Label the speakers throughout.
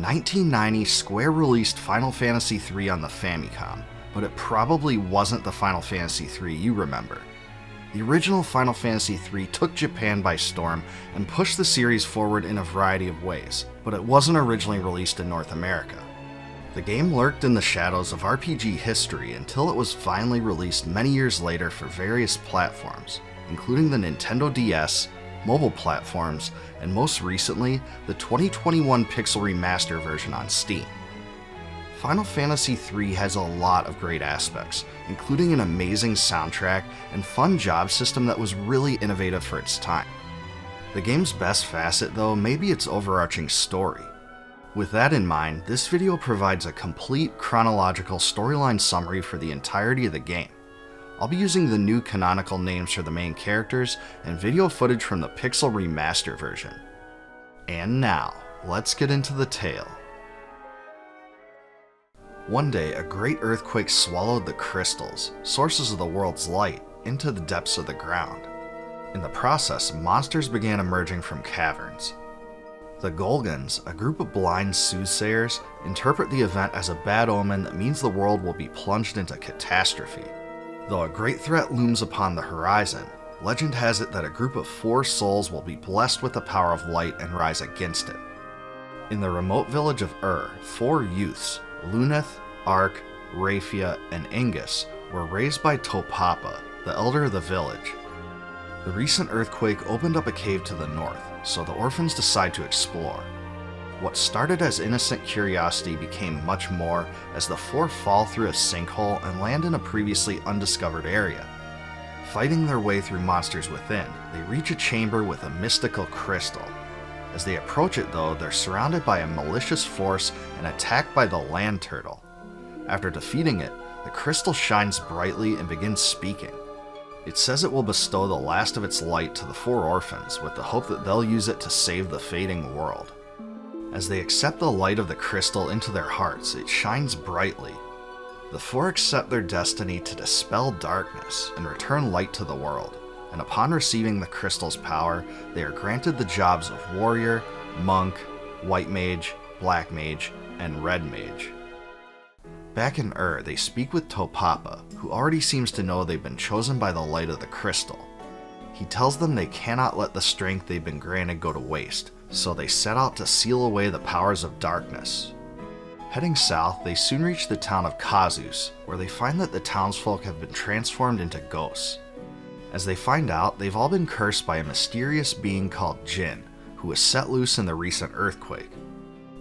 Speaker 1: 1990, Square released Final Fantasy III on the Famicom, but it probably wasn't the Final Fantasy III you remember. The original Final Fantasy III took Japan by storm and pushed the series forward in a variety of ways, but it wasn't originally released in North America. The game lurked in the shadows of RPG history until it was finally released many years later for various platforms, including the Nintendo DS, mobile platforms, and most recently, the 2021 Pixel Remaster version on Steam. Final Fantasy III has a lot of great aspects, including an amazing soundtrack and fun job system that was really innovative for its time. The game's best facet, though, may be its overarching story. With that in mind, this video provides a complete chronological storyline summary for the entirety of the game. I'll be using the new canonical names for the main characters and video footage from the Pixel Remaster version. And now, let's get into the tale. One day, a great earthquake swallowed the crystals, sources of the world's light, into the depths of the ground. In the process, monsters began emerging from caverns. The Golgans, a group of blind soothsayers, interpret the event as a bad omen that means the world will be plunged into catastrophe. Though a great threat looms upon the horizon, legend has it that a group of 4 souls will be blessed with the power of light and rise against it. In the remote village of 4 youths, Luneth, Ark, Raphia, and Angus, were raised by Topapa, the elder of the village. The recent earthquake opened up a cave to the north, so the orphans decide to explore. What started as innocent curiosity became much more as the 4 fall through a sinkhole and land in a previously undiscovered area. Fighting their way through monsters within, they reach a chamber with a mystical crystal. As they approach it though, they're surrounded by a malicious force and attacked by the land turtle. After defeating it, the crystal shines brightly and begins speaking. It says it will bestow the last of its light to the 4 orphans with the hope that they'll use it to save the fading world. As they accept the light of the crystal into their hearts, it shines brightly. The 4 accept their destiny to dispel darkness and return light to the world, and upon receiving the crystal's power, they are granted the jobs of warrior, monk, white mage, black mage, and red mage. Back in they speak with Topapa, who already seems to know they've been chosen by the light of the crystal. He tells them they cannot let the strength they've been granted go to waste, so they set out to seal away the powers of darkness. Heading south, they soon reach the town of Kazus, where they find that the townsfolk have been transformed into ghosts. As they find out, they've all been cursed by a mysterious being called Djinn, who was set loose in the recent earthquake.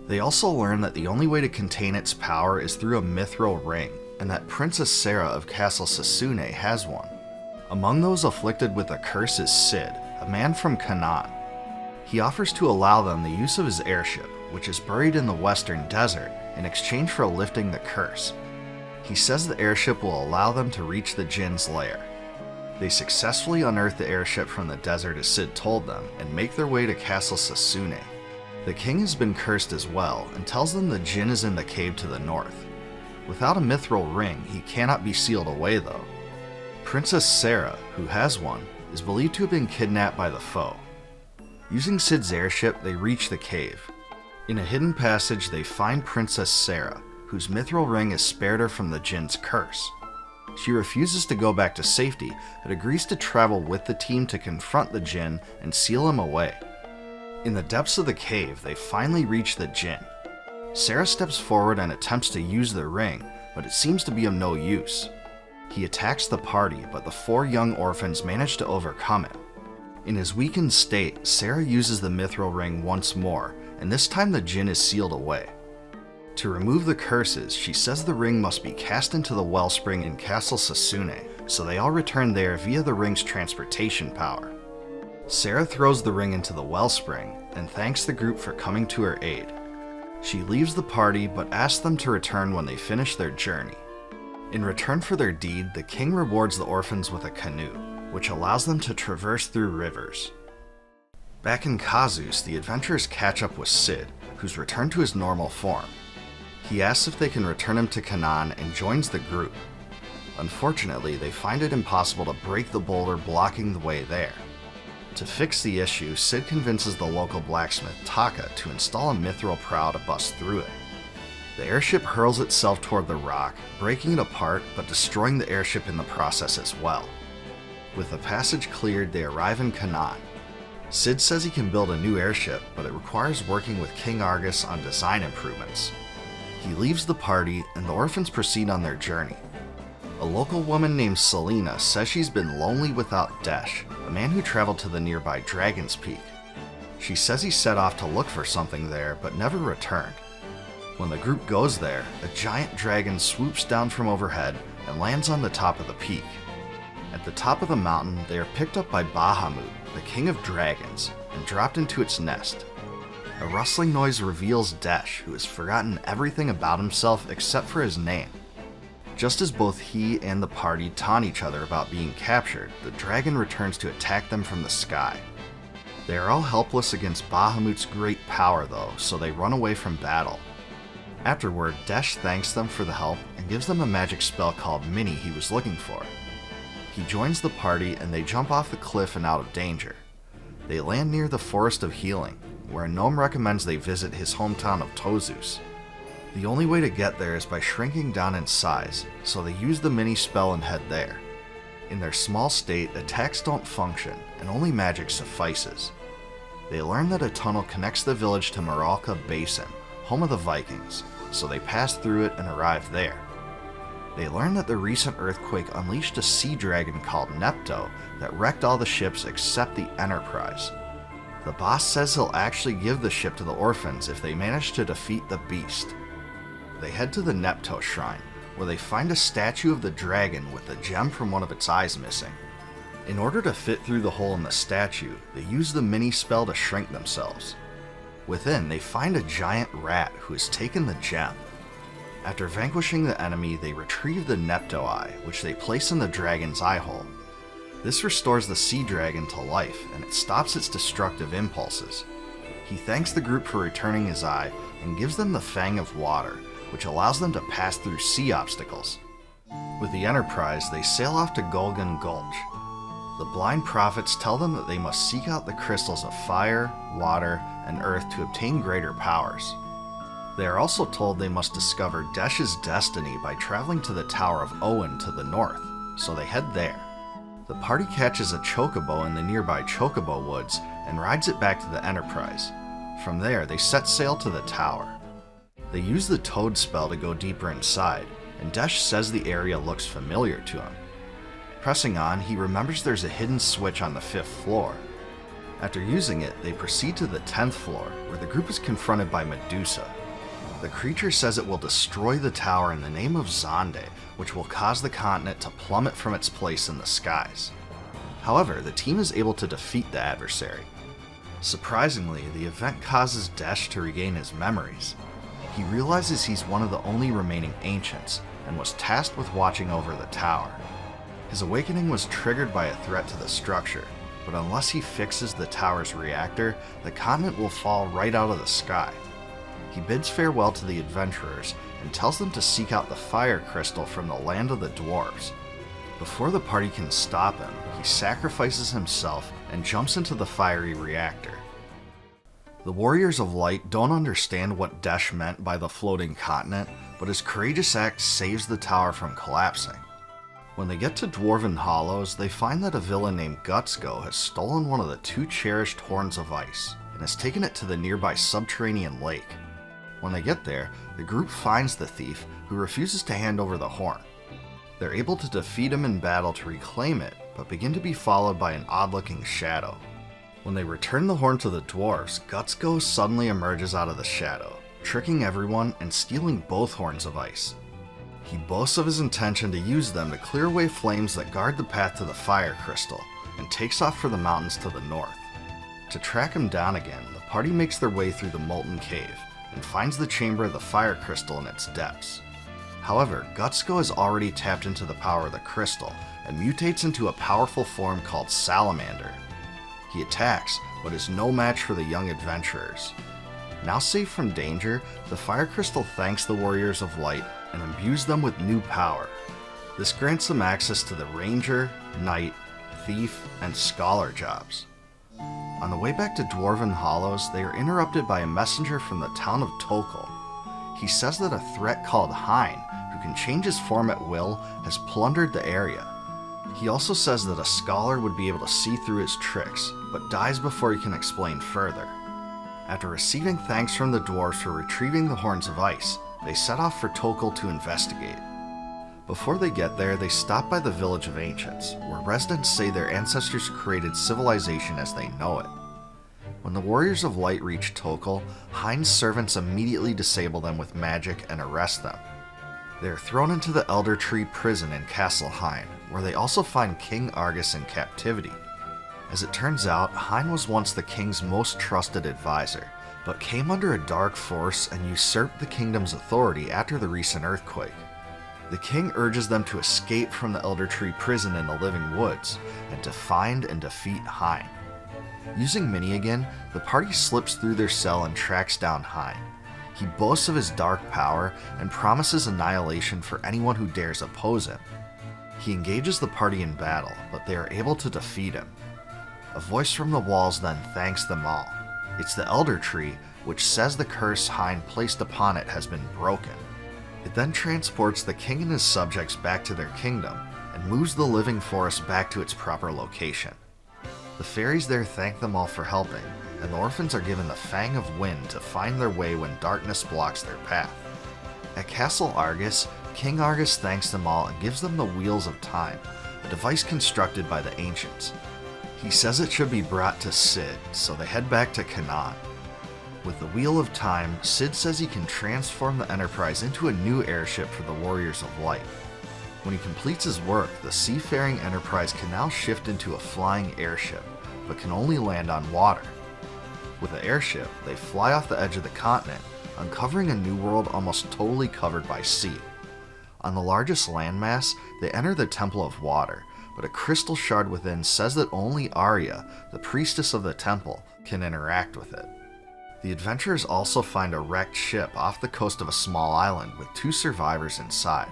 Speaker 1: They also learn that the only way to contain its power is through a mithril ring, and that Princess Sarah of Castle Sasune has one. Among those afflicted with the curse is Sid, a man from Canaan. He offers to allow them the use of his airship, which is buried in the western desert, in exchange for lifting the curse. He says the airship will allow them to reach the Djinn's lair. They successfully unearth the airship from the desert as Sid told them, and make their way to Castle Sasune. The king has been cursed as well, and tells them the Djinn is in the cave to the north. Without a mithril ring, he cannot be sealed away though. Princess Sarah, who has one, is believed to have been kidnapped by the foe. Using Sid's airship, they reach the cave. In a hidden passage, they find Princess Sarah, whose mithril ring has spared her from the Djinn's curse. She refuses to go back to safety, but agrees to travel with the team to confront the Djinn and seal him away. In the depths of the cave, they finally reach the Djinn. Sarah steps forward and attempts to use the ring, but it seems to be of no use. He attacks the party, but the 4 young orphans manage to overcome it. In his weakened state, Sarah uses the mithril ring once more, and this time the Djinn is sealed away. To remove the curses, she says the ring must be cast into the wellspring in Castle Sasune, so they all return there via the ring's transportation power. Sarah throws the ring into the wellspring, and thanks the group for coming to her aid. She leaves the party, but asks them to return when they finish their journey. In return for their deed, the king rewards the orphans with a canoe, which allows them to traverse through rivers. Back in Kazus, the adventurers catch up with Sid, who's returned to his normal form. He asks if they can return him to Canaan and joins the group. Unfortunately, they find it impossible to break the boulder blocking the way there. To fix the issue, Cid convinces the local blacksmith Taka to install a mithril prow to bust through it. The airship hurls itself toward the rock, breaking it apart but destroying the airship in the process as well. With the passage cleared, they arrive in Canaan. Cid says he can build a new airship, but it requires working with King Argus on design improvements. He leaves the party, and the orphans proceed on their journey. A local woman named Selena says she's been lonely without Desh, a man who traveled to the nearby Dragon's Peak. She says he set off to look for something there, but never returned. When the group goes there, a giant dragon swoops down from overhead and lands on the top of the peak. At the top of the mountain, they are picked up by Bahamut, the king of dragons, and dropped into its nest. A rustling noise reveals Desh, who has forgotten everything about himself except for his name. Just as both he and the party taunt each other about being captured, the dragon returns to attack them from the sky. They are all helpless against Bahamut's great power though, so they run away from battle. Afterward, Desh thanks them for the help and gives them a magic spell called Mini he was looking for. He joins the party and they jump off the cliff and out of danger. They land near the Forest of Healing, where a gnome recommends they visit his hometown of Tozus. The only way to get there is by shrinking down in size, so they use the mini spell and head there. In their small state, attacks don't function, and only magic suffices. They learn that a tunnel connects the village to Maralka Basin, home of the Vikings, so they pass through it and arrive there. They learn that the recent earthquake unleashed a sea dragon called Nepto that wrecked all the ships except the Enterprise. The boss says he'll actually give the ship to the orphans if they manage to defeat the beast. They head to the Nepto Shrine, where they find a statue of the dragon with the gem from one of its eyes missing. In order to fit through the hole in the statue, they use the mini spell to shrink themselves. Within, they find a giant rat who has taken the gem. After vanquishing the enemy, they retrieve the Nepto Eye, which they place in the dragon's eye hole. This restores the sea dragon to life, and it stops its destructive impulses. He thanks the group for returning his eye, and gives them the Fang of Water, which allows them to pass through sea obstacles. With the Enterprise, they sail off to Golgan Gulch. The blind prophets tell them that they must seek out the crystals of fire, water, and earth to obtain greater powers. They are also told they must discover Desh's destiny by traveling to the Tower of Owen to the north, so they head there. The party catches a chocobo in the nearby Chocobo Woods and rides it back to the Enterprise. From there, they set sail to the tower. They use the Toad spell to go deeper inside, and Desh says the area looks familiar to him. Pressing on, he remembers there's a hidden switch on the 5th floor. After using it, they proceed to the 10th floor, where the group is confronted by Medusa. The creature says it will destroy the tower in the name of Zonde, which will cause the continent to plummet from its place in the skies. However, the team is able to defeat the adversary. Surprisingly, the event causes Desh to regain his memories. He realizes he's one of the only remaining ancients, and was tasked with watching over the tower. His awakening was triggered by a threat to the structure, but unless he fixes the tower's reactor, the continent will fall right out of the sky. He bids farewell to the adventurers and tells them to seek out the fire crystal from the land of the dwarves. Before the party can stop him, he sacrifices himself and jumps into the fiery reactor. The Warriors of Light don't understand what Desh meant by the floating continent, but his courageous act saves the tower from collapsing. When they get to Dwarven Hollows, they find that a villain named Gutsko has stolen one of the 2 cherished horns of ice, and has taken it to the nearby subterranean lake. When they get there, the group finds the thief, who refuses to hand over the horn. They're able to defeat him in battle to reclaim it, but begin to be followed by an odd-looking shadow. When they return the horn to the dwarves, Gutsko suddenly emerges out of the shadow, tricking everyone and stealing both horns of ice. He boasts of his intention to use them to clear away flames that guard the path to the fire crystal, and takes off for the mountains to the north. To track him down again, the party makes their way through the molten cave, and finds the chamber of the fire crystal in its depths. However, Gutsko has already tapped into the power of the crystal, and mutates into a powerful form called Salamander. He attacks, but is no match for the young adventurers. Now safe from danger, the fire crystal thanks the Warriors of Light and imbues them with new power. This grants them access to the Ranger, Knight, Thief, and Scholar jobs. On the way back to Dwarven Hollows, they are interrupted by a messenger from the town of Tokkul. He says that a threat called Hein, who can change his form at will, has plundered the area. He also says that a scholar would be able to see through his tricks, but dies before he can explain further. After receiving thanks from the dwarves for retrieving the Horns of Ice, they set off for Tokkul to investigate. Before they get there, they stop by the Village of Ancients, where residents say their ancestors created civilization as they know it. When the Warriors of Light reach Tokkul, Hein's servants immediately disable them with magic and arrest them. They are thrown into the Elder Tree prison in Castle Hein, where they also find King Argus in captivity. As it turns out, Hein was once the king's most trusted advisor, but came under a dark force and usurped the kingdom's authority after the recent earthquake. The king urges them to escape from the Elder Tree prison in the Living Woods, and to find and defeat Hein. Using Mini again, the party slips through their cell and tracks down Hein. He boasts of his dark power and promises annihilation for anyone who dares oppose him. He engages the party in battle, but they are able to defeat him. A voice from the walls then thanks them all. It's the Elder Tree, which says the curse Hein placed upon it has been broken. It then transports the king and his subjects back to their kingdom, and moves the living forest back to its proper location. The fairies there thank them all for helping, and the orphans are given the Fang of Wind to find their way when darkness blocks their path. At Castle Argus, King Argus thanks them all and gives them the Wheels of Time, a device constructed by the Ancients. He says it should be brought to Sid, so they head back to Canaan. With the Wheel of Time, Sid says he can transform the Enterprise into a new airship for the Warriors of Light. When he completes his work, the seafaring Enterprise can now shift into a flying airship, but can only land on water. With the airship, they fly off the edge of the continent, uncovering a new world almost totally covered by sea. On the largest landmass, they enter the Temple of Water, but a crystal shard within says that only Arya, the priestess of the temple, can interact with it. The adventurers also find a wrecked ship off the coast of a small island with 2 survivors inside.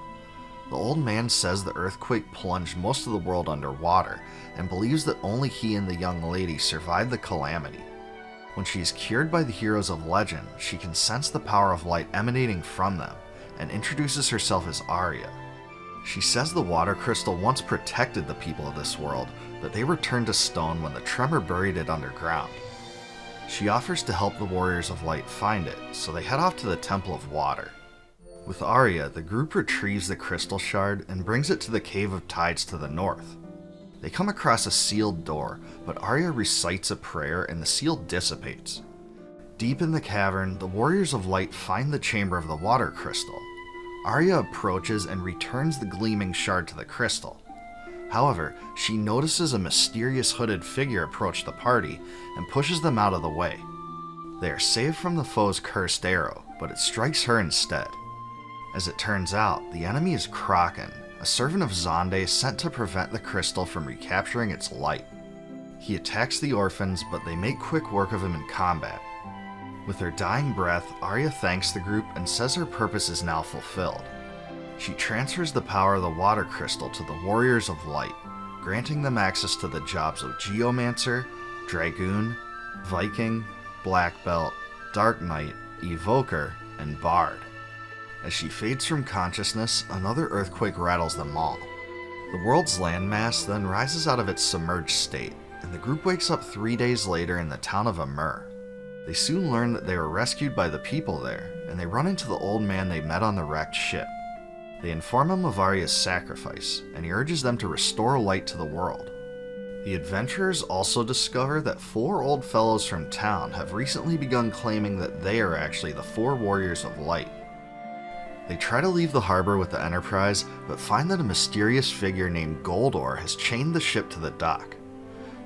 Speaker 1: The old man says the earthquake plunged most of the world underwater, and believes that only he and the young lady survived the calamity. When she is cured by the heroes of legend, she can sense the power of light emanating from them, and introduces herself as Arya. She says the water crystal once protected the people of this world, but they returned to stone when the tremor buried it underground. She offers to help the Warriors of Light find it, so they head off to the Temple of Water. With Arya, the group retrieves the crystal shard and brings it to the Cave of Tides to the north. They come across a sealed door, but Arya recites a prayer and the seal dissipates. Deep in the cavern, the Warriors of Light find the chamber of the water crystal. Arya approaches and returns the gleaming shard to the crystal. However, she notices a mysterious hooded figure approach the party and pushes them out of the way. They are saved from the foe's cursed arrow, but it strikes her instead. As it turns out, the enemy is Kraken, a servant of Zonde sent to prevent the crystal from recapturing its light. He attacks the orphans, but they make quick work of him in combat. With her dying breath, Arya thanks the group and says her purpose is now fulfilled. She transfers the power of the water crystal to the Warriors of Light, granting them access to the jobs of Geomancer, Dragoon, Viking, Black Belt, Dark Knight, Evoker, and Bard. As she fades from consciousness, another earthquake rattles them all. The world's landmass then rises out of its submerged state, and the group wakes up 3 days later in the town of Amur. They soon learn that they were rescued by the people there, and they run into the old man they met on the wrecked ship. They inform him of Arya's sacrifice, and he urges them to restore light to the world. The adventurers also discover that 4 old fellows from town have recently begun claiming that they are actually the 4 Warriors of Light. They try to leave the harbor with the Enterprise, but find that a mysterious figure named Goldor has chained the ship to the dock.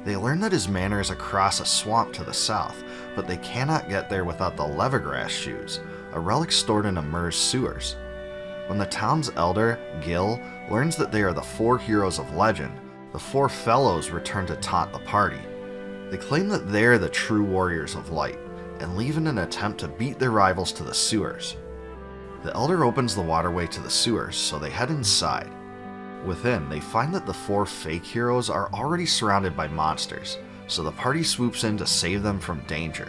Speaker 1: They learn that his manor is across a swamp to the south, but they cannot get there without the Levergrass shoes, a relic stored in Amur's sewers. When the town's elder, Gil, learns that they are the 4 heroes of legend, the 4 fellows return to taunt the party. They claim that they are the true Warriors of Light, and leave in an attempt to beat their rivals to the sewers. The elder opens the waterway to the sewers, so they head inside. Within, they find that the 4 fake heroes are already surrounded by monsters, so the party swoops in to save them from danger.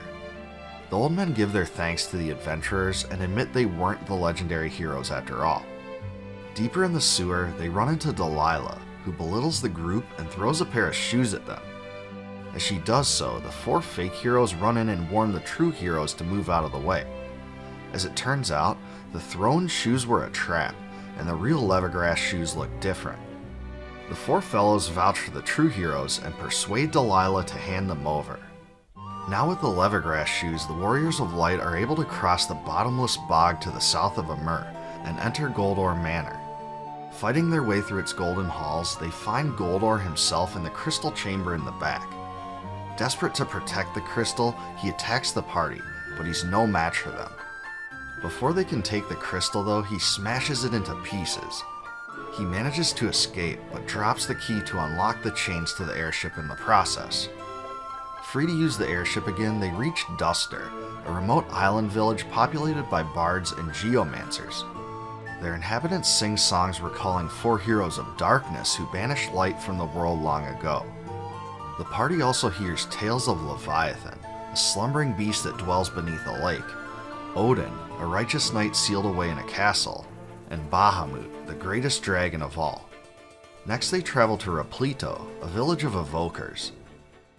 Speaker 1: The old men give their thanks to the adventurers and admit they weren't the legendary heroes after all. Deeper in the sewer, they run into Delilah, who belittles the group and throws a pair of shoes at them. As she does so, the 4 fake heroes run in and warn the true heroes to move out of the way. As it turns out, the thrown shoes were a trap, and the real Leathergrass shoes look different. The 4 fellows vouch for the true heroes and persuade Delilah to hand them over. Now with the Leathergrass shoes, the Warriors of Light are able to cross the bottomless bog to the south of Amur and enter Goldor Manor. Fighting their way through its golden halls, they find Goldor himself in the crystal chamber in the back. Desperate to protect the crystal, he attacks the party, but he's no match for them. Before they can take the crystal though, he smashes it into pieces. He manages to escape, but drops the key to unlock the chains to the airship in the process. Free to use the airship again, they reach Duster, a remote island village populated by bards and geomancers. Their inhabitants sing songs recalling 4 heroes of darkness who banished light from the world long ago. The party also hears tales of Leviathan, a slumbering beast that dwells beneath a lake, Odin, a righteous knight sealed away in a castle, and Bahamut, the greatest dragon of all. Next they travel to Repleto, a village of evokers.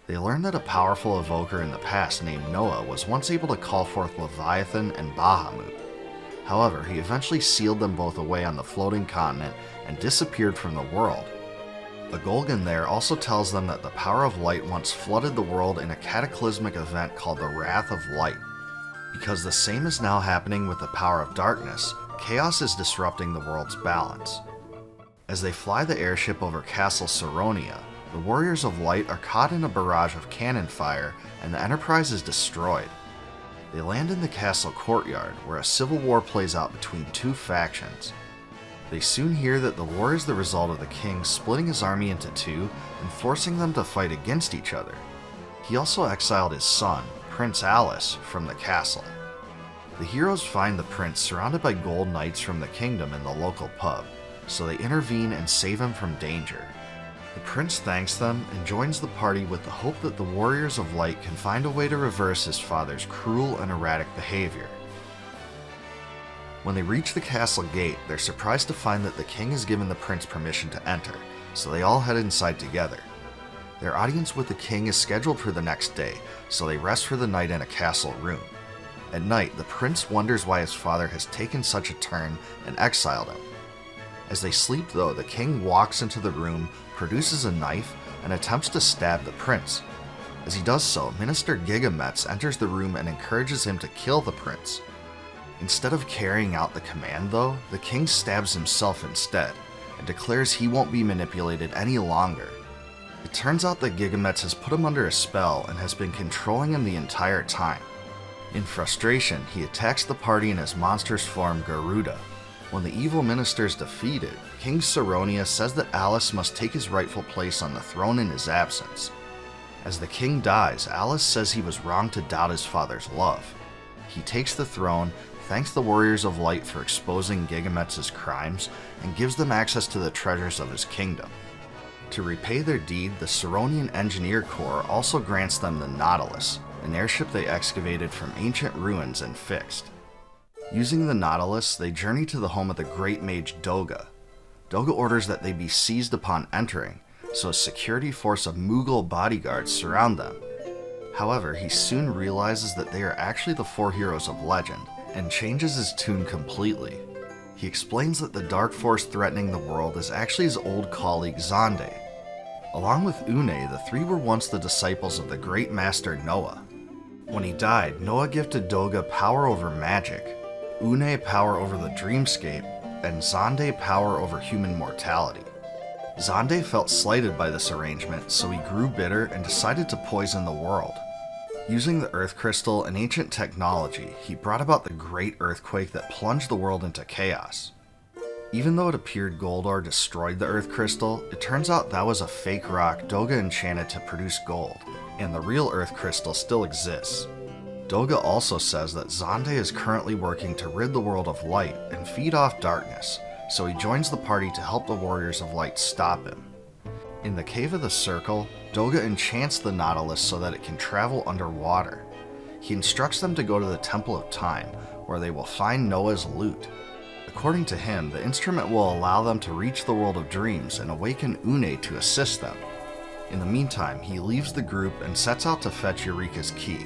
Speaker 1: They learn that a powerful evoker in the past named Noah was once able to call forth Leviathan and Bahamut. However, he eventually sealed them both away on the floating continent and disappeared from the world. A Golgan there also tells them that the power of light once flooded the world in a cataclysmic event called the Wrath of Light. Because the same is now happening with the power of darkness, chaos is disrupting the world's balance. As they fly the airship over Castle Saronia, the Warriors of Light are caught in a barrage of cannon fire and the Enterprise is destroyed. They land in the castle courtyard, where a civil war plays out between 2 factions. They soon hear that the war is the result of the king splitting his army into 2 and forcing them to fight against each other. He also exiled his son, Prince Alice, from the castle. The heroes find the prince surrounded by gold knights from the kingdom in the local pub, so they intervene and save him from danger. The prince thanks them and joins the party with the hope that the Warriors of Light can find a way to reverse his father's cruel and erratic behavior. When they reach the castle gate, they're surprised to find that the king has given the prince permission to enter, so they all head inside together. Their audience with the king is scheduled for the next day, so they rest for the night in a castle room. At night, the prince wonders why his father has taken such a turn and exiled him. As they sleep though, the king walks into the room, produces a knife, and attempts to stab the prince. As he does so, Minister Gigametz enters the room and encourages him to kill the prince. Instead of carrying out the command though, the king stabs himself instead, and declares he won't be manipulated any longer. It turns out that Gigametz has put him under a spell and has been controlling him the entire time. In frustration, he attacks the party in his monstrous form Garuda. When the evil minister is defeated, King Saronia says that Alice must take his rightful place on the throne in his absence. As the king dies, Alice says he was wrong to doubt his father's love. He takes the throne, thanks the Warriors of Light for exposing Gigametz's crimes, and gives them access to the treasures of his kingdom. To repay their deed, the Saronian Engineer Corps also grants them the Nautilus, an airship they excavated from ancient ruins and fixed. Using the Nautilus, they journey to the home of the great mage Doga. Doga orders that they be seized upon entering, so a security force of Mughal bodyguards surround them. However, he soon realizes that they are actually the 4 heroes of legend, and changes his tune completely. He explains that the dark force threatening the world is actually his old colleague Xande. Along with Une, the 3 were once the disciples of the great master Noah. When he died, Noah gifted Doga power over magic, Une power over the dreamscape, and Xande power over human mortality. Xande felt slighted by this arrangement, so he grew bitter and decided to poison the world. Using the Earth Crystal and ancient technology, he brought about the Great Earthquake that plunged the world into chaos. Even though it appeared Goldor destroyed the Earth Crystal, it turns out that was a fake rock Doga enchanted to produce gold, and the real Earth Crystal still exists. Doga also says that Xande is currently working to rid the world of light and feed off darkness, so he joins the party to help the Warriors of Light stop him. In the Cave of the Circle, Doga enchants the Nautilus so that it can travel underwater. He instructs them to go to the Temple of Time, where they will find Noah's lute. According to him, the instrument will allow them to reach the world of dreams and awaken Une to assist them. In the meantime, he leaves the group and sets out to fetch Eureka's key.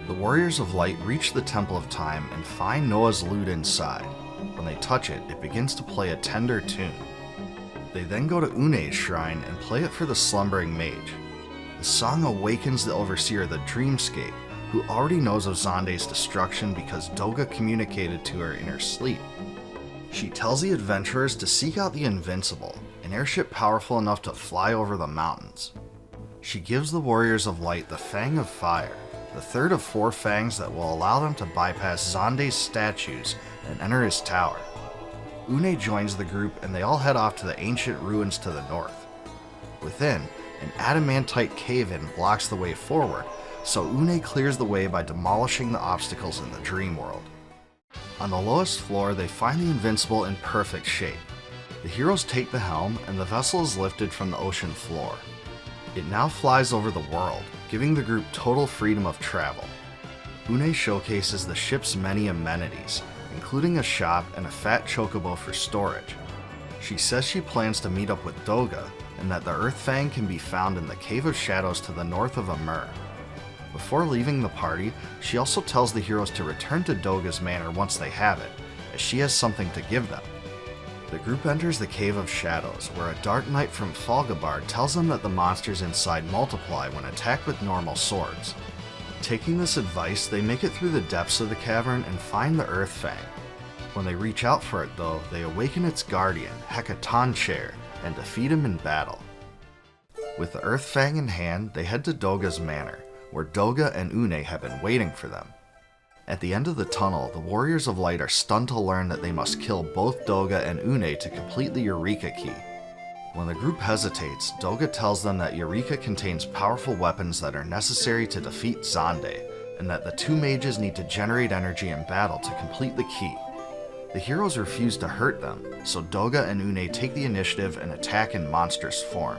Speaker 1: The Warriors of Light reach the Temple of Time and find Noah's lute inside. When they touch it, it begins to play a tender tune. They then go to Une's shrine and play it for the slumbering mage. The song awakens the overseer of the Dreamscape, who already knows of Xande's destruction because Doga communicated to her in her sleep. She tells the adventurers to seek out the Invincible, an airship powerful enough to fly over the mountains. She gives the Warriors of Light the Fang of Fire, the third of 4 fangs that will allow them to bypass Xande's statues and enter his tower. Une joins the group and they all head off to the ancient ruins to the north. Within, an adamantite cave-in blocks the way forward, so Une clears the way by demolishing the obstacles in the dream world. On the lowest floor, they find the Invincible in perfect shape. The heroes take the helm and the vessel is lifted from the ocean floor. It now flies over the world, giving the group total freedom of travel. Une showcases the ship's many amenities, including a shop and a fat chocobo for storage. She says she plans to meet up with Doga, and that the Earth Fang can be found in the Cave of Shadows to the north of Amur. Before leaving the party, she also tells the heroes to return to Doga's manor once they have it, as she has something to give them. The group enters the Cave of Shadows, where a Dark Knight from Falgabard tells them that the monsters inside multiply when attacked with normal swords. Taking this advice, they make it through the depths of the cavern and find the Earth Fang. When they reach out for it though, they awaken its guardian, Hekatoncheir, and defeat him in battle. With the Earth Fang in hand, they head to Doga's manor, where Doga and Une have been waiting for them. At the end of the tunnel, the Warriors of Light are stunned to learn that they must kill both Doga and Une to complete the Eureka Key. When the group hesitates, Doga tells them that Eureka contains powerful weapons that are necessary to defeat Xande, and that the 2 mages need to generate energy in battle to complete the key. The heroes refuse to hurt them, so Doga and Une take the initiative and attack in monstrous form.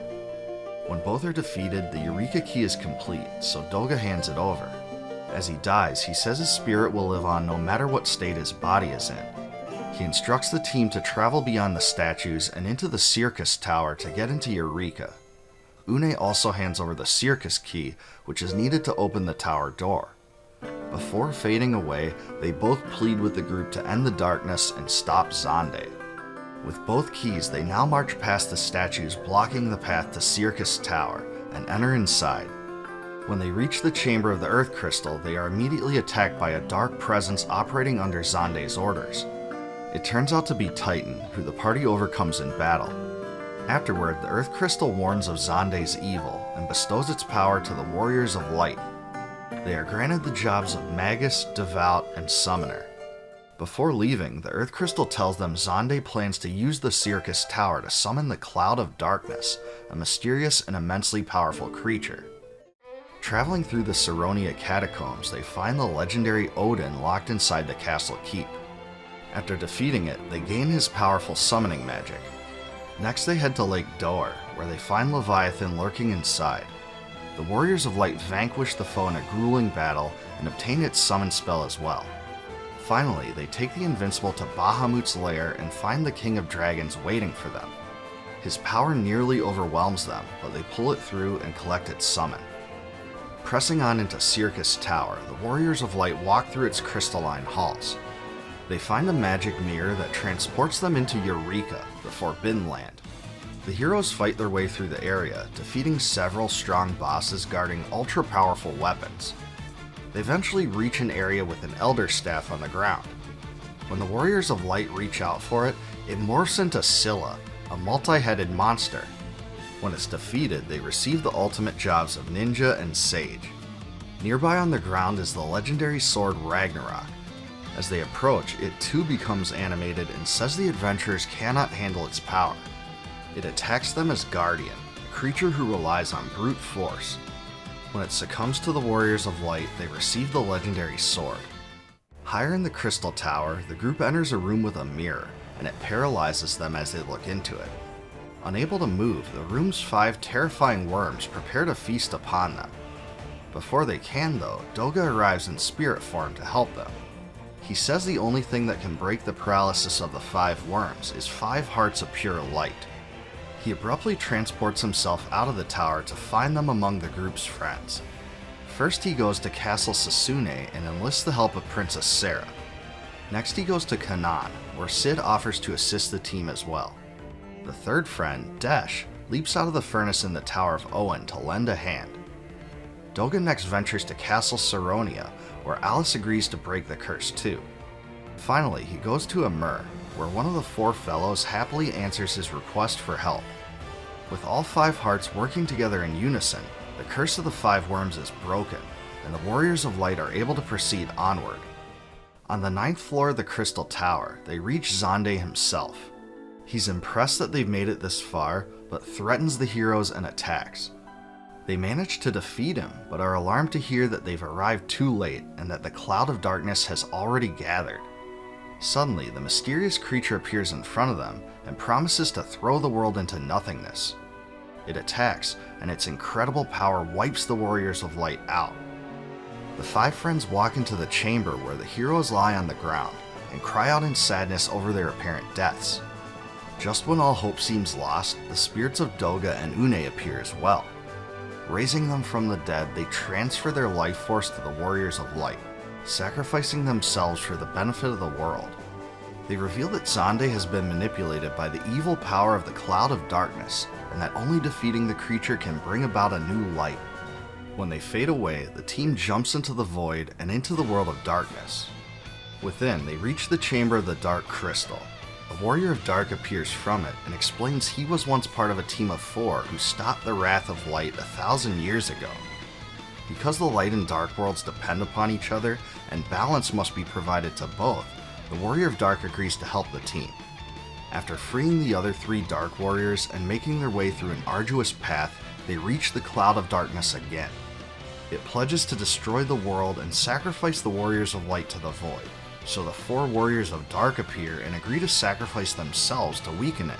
Speaker 1: When both are defeated, the Eureka Key is complete, so Doga hands it over. As he dies, he says his spirit will live on no matter what state his body is in. He instructs the team to travel beyond the statues and into the Syrcus Tower to get into Eureka. Une also hands over the Syrcus Key, which is needed to open the tower door. Before fading away, they both plead with the group to end the darkness and stop Xande. With both keys, they now march past the statues blocking the path to Syrcus Tower and enter inside. When they reach the chamber of the Earth Crystal, they are immediately attacked by a dark presence operating under Xande's orders. It turns out to be Titan, who the party overcomes in battle. Afterward, the Earth Crystal warns of Xande's evil and bestows its power to the Warriors of Light. They are granted the jobs of Magus, Devout, and Summoner. Before leaving, the Earth Crystal tells them Xande plans to use the Syrcus Tower to summon the Cloud of Darkness, a mysterious and immensely powerful creature. Traveling through the Saronia catacombs, they find the legendary Odin locked inside the castle keep. After defeating it, they gain his powerful summoning magic. Next they head to Lake Doer, where they find Leviathan lurking inside. The Warriors of Light vanquish the foe in a grueling battle and obtain its summon spell as well. Finally, they take the Invincible to Bahamut's lair and find the King of Dragons waiting for them. His power nearly overwhelms them, but they pull it through and collect its summon. Pressing on into Syrcus Tower, the Warriors of Light walk through its crystalline halls. They find a magic mirror that transports them into Eureka, the Forbidden Land. The heroes fight their way through the area, defeating several strong bosses guarding ultra-powerful weapons. They eventually reach an area with an Elder Staff on the ground. When the Warriors of Light reach out for it, it morphs into Scylla, a multi-headed monster. When it's defeated, they receive the ultimate jobs of Ninja and Sage. Nearby on the ground is the legendary sword Ragnarok. As they approach, it too becomes animated and says the adventurers cannot handle its power. It attacks them as Guardian, a creature who relies on brute force. When it succumbs to the Warriors of Light, they receive the legendary sword. Higher in the Crystal Tower, the group enters a room with a mirror, and it paralyzes them as they look into it. Unable to move, the room's 5 terrifying worms prepare to feast upon them. Before they can though, Doga arrives in spirit form to help them. He says the only thing that can break the paralysis of the 5 worms is 5 hearts of pure light. He abruptly transports himself out of the tower to find them among the group's friends. First he goes to Castle Sasune and enlists the help of Princess Sarah. Next he goes to Canaan, where Sid offers to assist the team as well. The third friend, Desh, leaps out of the furnace in the Tower of Owen to lend a hand. Doga next ventures to Castle Saronia, where Alice agrees to break the curse too. Finally, he goes to Amur, where one of the 4 fellows happily answers his request for help. With all 5 hearts working together in unison, the curse of the 5 worms is broken, and the Warriors of Light are able to proceed onward. On the 9th floor of the Crystal Tower, they reach Xande himself. He's impressed that they've made it this far, but threatens the heroes and attacks. They manage to defeat him, but are alarmed to hear that they've arrived too late and that the cloud of darkness has already gathered. Suddenly, the mysterious creature appears in front of them and promises to throw the world into nothingness. It attacks, and its incredible power wipes the Warriors of Light out. The 5 friends walk into the chamber where the heroes lie on the ground and cry out in sadness over their apparent deaths. Just when all hope seems lost, the spirits of Doga and Une appear as well. Raising them from the dead, they transfer their life force to the Warriors of Light, sacrificing themselves for the benefit of the world. They reveal that Xande has been manipulated by the evil power of the Cloud of Darkness, and that only defeating the creature can bring about a new light. When they fade away, the team jumps into the void and into the world of darkness. Within, they reach the Chamber of the Dark Crystal. A Warrior of Dark appears from it and explains he was once part of a team of 4 who stopped the Wrath of Light 1,000 years ago. Because the light and dark worlds depend upon each other, and balance must be provided to both, the Warrior of Dark agrees to help the team. After freeing the other 3 Dark Warriors and making their way through an arduous path, they reach the Cloud of Darkness again. It pledges to destroy the world and sacrifice the Warriors of Light to the void, so the 4 Warriors of Dark appear and agree to sacrifice themselves to weaken it.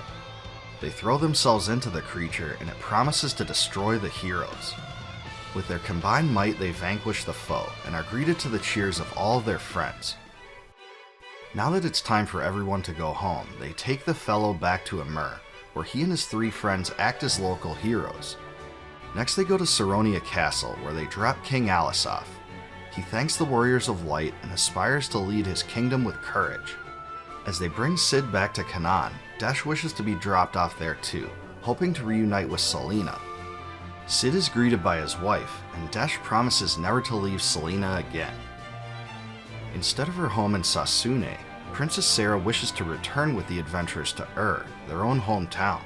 Speaker 1: They throw themselves into the creature and it promises to destroy the heroes. With their combined might they vanquish the foe and are greeted to the cheers of all of their friends. Now that it's time for everyone to go home, they take the fellow back to Amur, where he and his 3 friends act as local heroes. Next they go to Saronia Castle, where they drop King Alisaf. He thanks the Warriors of Light and aspires to lead his kingdom with courage. As they bring Sid back to Canaan, Desh wishes to be dropped off there too, hoping to reunite with Selena. Sid is greeted by his wife, and Desh promises never to leave Selena again. Instead of her home in Sasune, Princess Sarah wishes to return with the adventurers to their own hometown.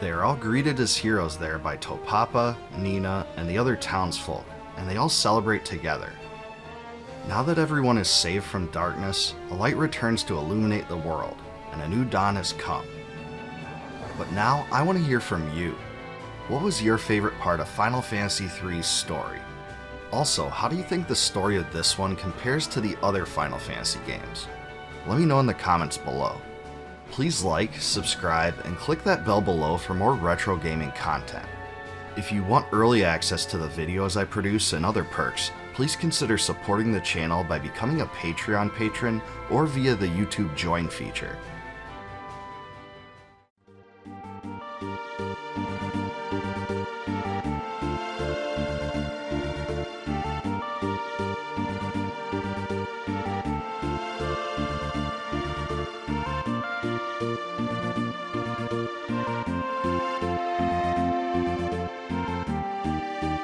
Speaker 1: They are all greeted as heroes there by Topapa, Nina, and the other townsfolk, and they all celebrate together. Now that everyone is saved from darkness, a light returns to illuminate the world, and a new dawn has come. But now, I want to hear from you. What was your favorite part of Final Fantasy III's story? Also, how do you think the story of this one compares to the other Final Fantasy games? Let me know in the comments below. Please like, subscribe, and click that bell below for more retro gaming content. If you want early access to the videos I produce and other perks, please consider supporting the channel by becoming a Patreon patron or via the YouTube Join feature.